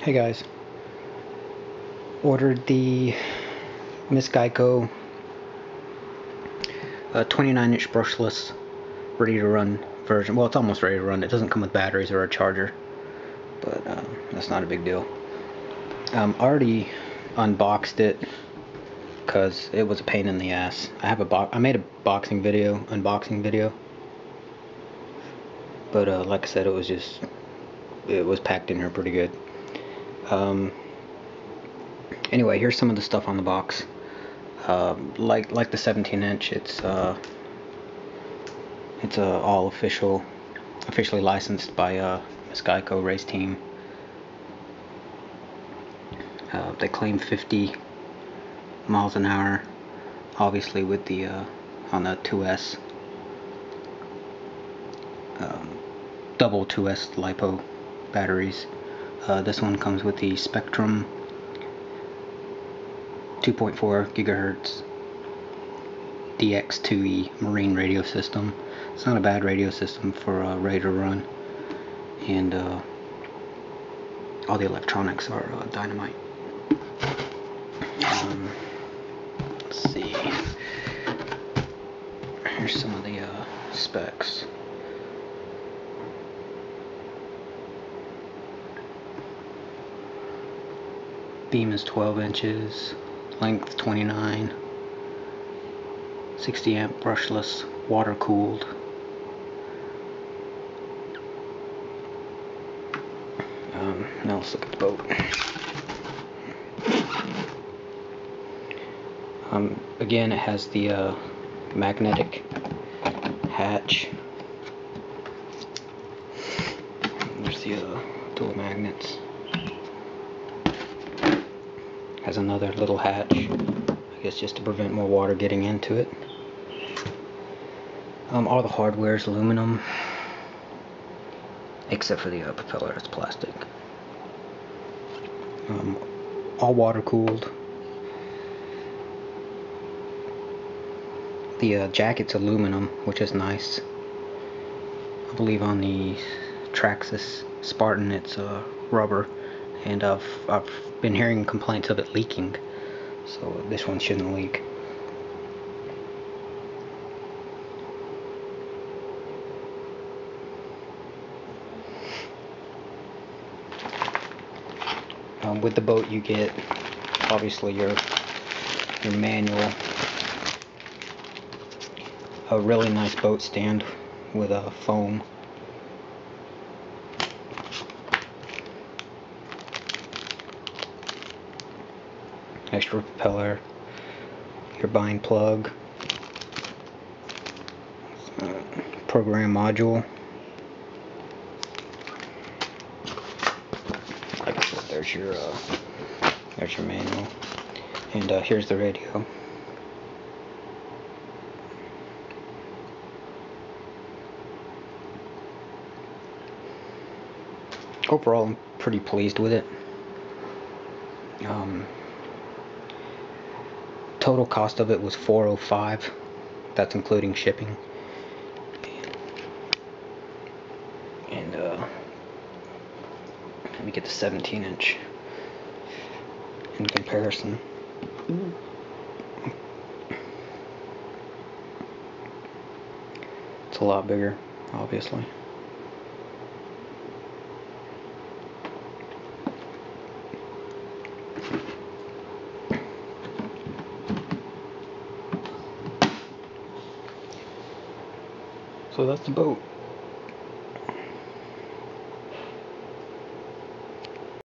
Hey guys, ordered the Miss Geico 29-inch brushless ready to run version. Well, it's almost ready to run. It doesn't come with batteries or a charger, but that's not a big deal. Already unboxed it because it was a pain in the ass. I made a unboxing video, but like I said, it was packed in here pretty good. Anyway, here's some of the stuff on the box. Like the 17-inch, it's all officially licensed by Miss Geico race team. They claim 50 miles an hour, obviously with the on the 2S, double 2S LiPo batteries. This one comes with the Spectrum 2.4 gigahertz DX2E marine radio system. It's not a bad radio system for ready to run, and all the electronics are dynamite. Let's see. Here's some of the specs. Beam is 12 inches, length 29, 60 amp brushless, water cooled. Now let's look at the boat. Again, it has the magnetic hatch. There's the dual magnets. Has another little hatch, I guess just to prevent more water getting into it. All the hardware is aluminum, except for the propeller, it's plastic. All water cooled. The jacket's aluminum, which is nice. I believe on the Traxxas Spartan it's rubber, and I've been hearing complaints of it leaking, so this one shouldn't leak. With the boat you get obviously your manual, a really nice boat stand with a foam, extra propeller, your bind plug, program module. Like I said, there's your manual, and here's the radio. Overall, I'm pretty pleased with it. Total cost of it was $405. That's including shipping. And let me get the 17-inch in comparison. It's a lot bigger, obviously. So that's the boat.